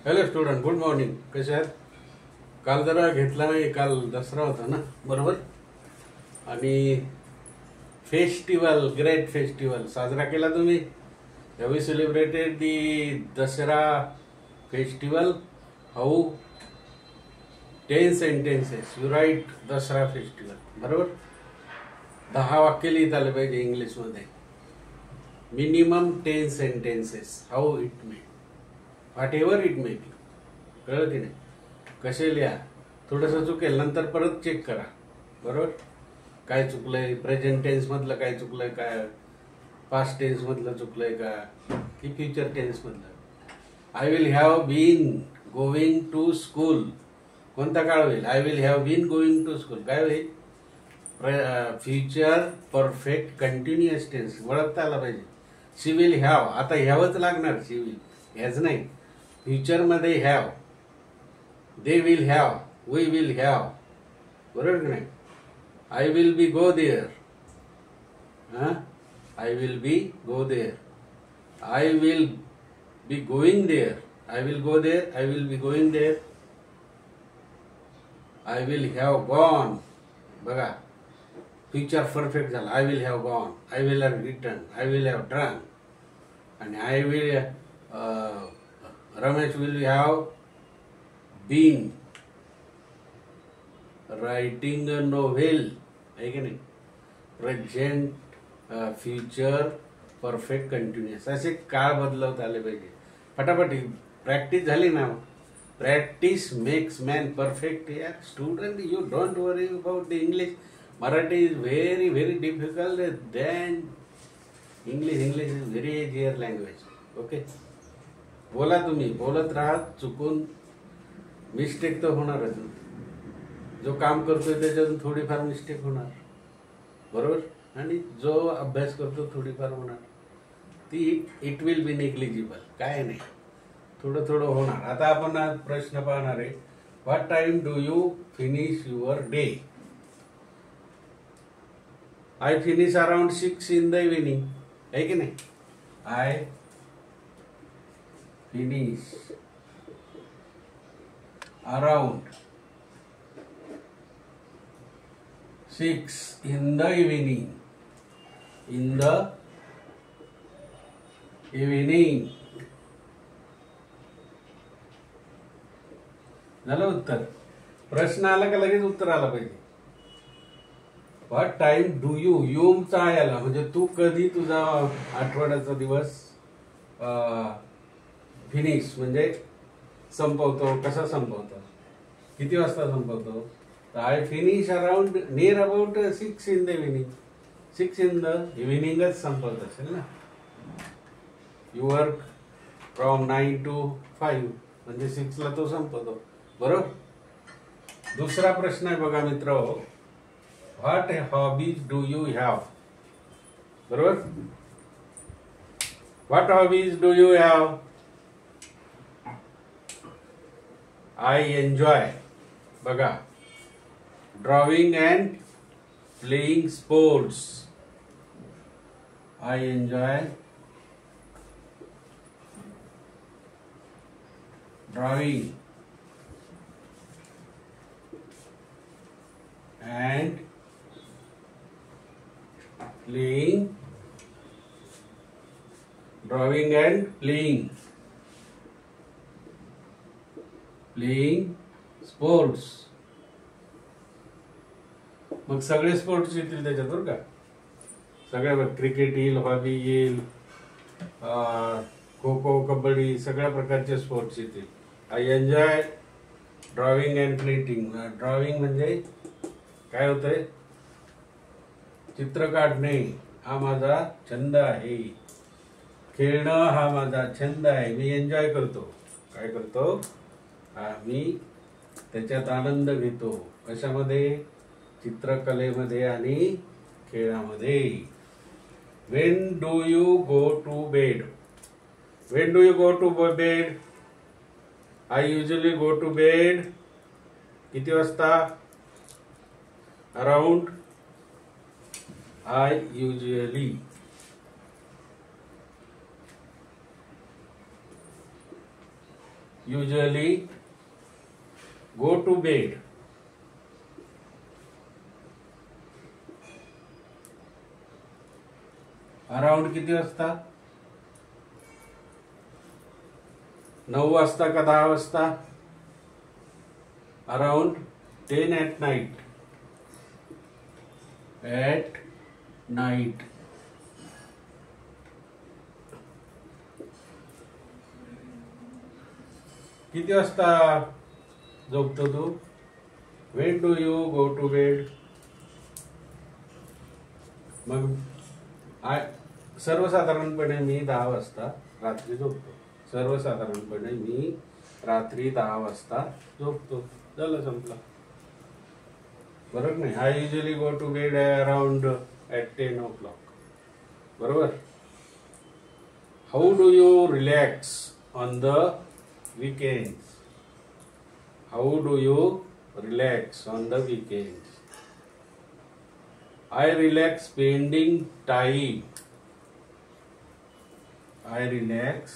Hello student, good morning. कसे आहात? काल जरा घेतला नाही, काल दसरा होता ना, बरोबर. आणि फेस्टिवल, ग्रेट फेस्टिवल साजरा केला तुम्ही. Have you celebrated the Dussehra festival? How? 10 sentences you write Dussehra festival, बरोबर. 10 वाक्य लिहित आले पाहिजे इंग्लिशमध्ये. Minimum 10 sentences. How it may, whatever it may be. कळलं की नाही? कसे लिहा. थोडंसं चुकेल नंतर परत चेक करा, बरोबर. काय चुकलंय, प्रेझेंट टेन्स मधलं काय चुकलंय, काय पास्ट टेन्स मधलं चुकलंय का, की फ्युचर टेन्स मधलं. I will have been going to school कोणता काळ होईल? I will have been going to school काय होईल? फ्युचर परफेक्ट कंटिन्युअस टेन्स ओळखता आला पाहिजे. शी विल हॅव, आता हॅवच लागणार. शी विल, हॅज नाही. फ्युचर मध्ये have, they will have, we will have, बरोबर की नाही. I will be go there, I will be go there, I will be going there, I will go there, I will be going there, I will have gone. बघा, future perfect झाला. I will have gone, I will have return, I will have drawn. आणि I will, Ramesh will have bin writing a novel, आहे की नाही. Present, future perfect continuous असे काळ बदलवता आले पाहिजे. फटाफट प्रॅक्टिस झाली ना. Practice makes man perfect. यार student, you don't worry about the English. Marathi is very very difficult than English. English is very easier language. Okay, बोला तुम्ही, बोलत राहा. चुकून मिस्टेक तर होणारच. जो काम करतोय त्याच्यातून थोडीफार मिस्टेक होणार, बरोबर. आणि जो अभ्यास करतो थोडीफार होणार. ती इट विल बी नेग्लिजिबल, काय नाही, थोडं थोडं होणार. आता आपण आज प्रश्न पाहणार आहे. What time do you finish your day? I finish around 6 in the evening, आहे की नाही. I finish around 6 in the evening. In the evening. झालं उत्तर. प्रश्न आला का लगेच उत्तर आला पाहिजे. व्हॉट टाइम डू यू, यूमचा आहे आला म्हणजे तू कधी तुझा आठवड्याचा दिवस फिनिश म्हणजे संपवतो, कसा संपवतो, किती वाजता संपवतो. I finish around near about 6 in the evening. 6 in the eveningच संपत असेल ना. You work from 9 to 5 म्हणजे 6 ला तो संपतो, बरोबर. दुसरा प्रश्न आहे बघा मित्र. What hobbies do you have? बरोबर. What hobbies do you have? I enjoy, बघा, drawing and playing sports. I enjoy drawing and playing, drawing and playing sports. मग सगळे स्पोर्ट्स येतील त्याच्यात, बरं का. सगळ्या, क्रिकेट येईल, हॉकी येईल, खो खो, कबड्डी, सगळ्या प्रकारचे स्पोर्ट्स येतील. I enjoy drawing and painting. Drawing म्हणजे काय होतंय? चित्र काढणे हा माझा छंद आहे. खेळणं हा माझा छंद आहे. मी एन्जॉय करतो. काय करतो? मी त्याच्यात आनंद घेतो. कशामध्ये? चित्रकलेमध्ये आणि खेळामध्ये. When do you go to bed? When do you go to bed? I usually go to bed किती वाजता? Around. I usually. usually go to bed. Around किती वाजता? 9 वाजता का 10 वाजता? Around 10 at night. At night. किती वाजता झोपतो तू? When do you go to bed? मग सर्वसाधारणपणे मी 10 वाजता रात्री झोपतो. सर्वसाधारणपणे मी रात्री 10 वाजता झोपतो. झालं, संपला. बरोबर नाही? I usually go to bed around at 10 o'clock. बरोबर. How do you relax on the weekends? How do you relax on the weekends? I relax spending time. I relax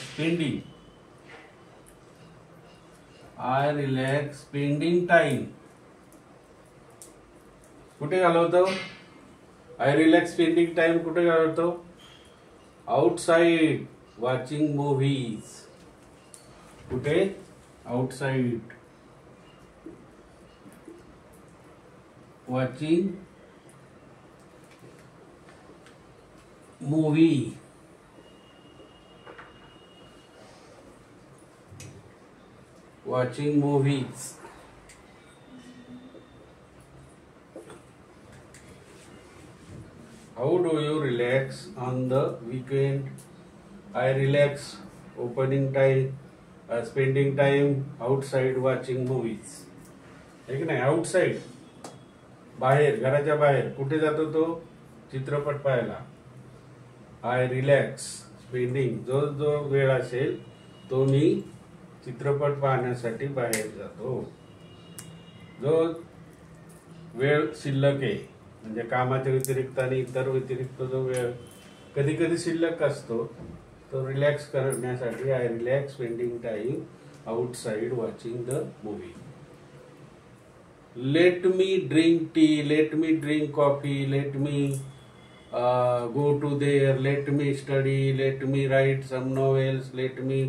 spending. I relax spending time. कुठे घालवतो? I relax spending time कुठे घालवतो? Outside watching movies. कुठे? Outside watching movie. Watching movies. How do you relax on the weekend? I relax spending time outside watching movies. है की नाही? Outside, बाहेर, घराच्या बाहेर. कुठे जातो तो? चित्रपट पाहायला. आय रिलॅक्स स्पेंडिंग, जो वेळ असेल तो मी चित्रपट पाहण्यासाठी बाहेर जातो. जो वेळ शिल्लक आहे म्हणजे कामाच्या व्यतिरिक्त आणि इतर व्यतिरिक्त जो वेळ कधी कधी शिल्लक असतो तो रिलॅक्स करण्यासाठी I relax spending time outside watching the movie. Let me drink tea, let me drink coffee, let me go to there, let me study, let me write some novels, let me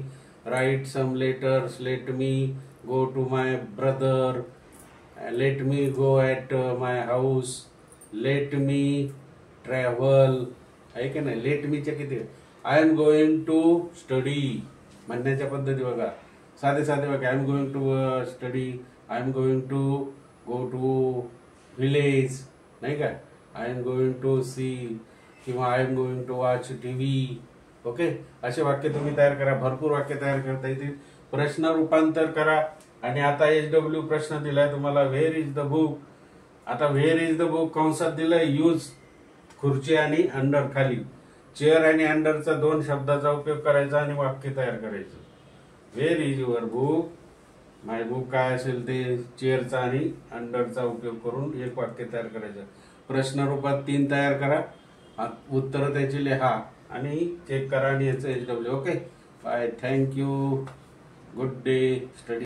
write some letters, let me go to my brother, let me go at my house, let me travel. आहे की नाही? Let मीच्या किती? I am going to study म्हणण्याच्या पद्धती बघा. साधे साधे बघा. I am going to study, I am going to go to village, नाही का? I am going to see किंवा I am going to watch TV. Okay, असे वाक्य तुम्ही तयार करा. भरपूर वाक्य तयार करता येतील. प्रश्न रूपांतर करा. आणि आता HW प्रश्न दिलाय तुम्हाला, व्हेअर इज द बुक. आता व्हेअर इज द बुक कंसात दिलंय यूज, खुर्ची आणि अंडर खाली. चेअर आणि अंडरचा 2 शब्दाचा उपयोग करायचा आणि वाक्य तयार करायचं. Where is your book, my book काय असेल ते चेअरचा आणि अंडरचा उपयोग करून एक वाक्य तयार करायचं. प्रश्न रूपात 3 तयार करा, उत्तर त्याची लिहा आणि चेक करा आणि याचं HW. Okay, bye, thank you, good day, study.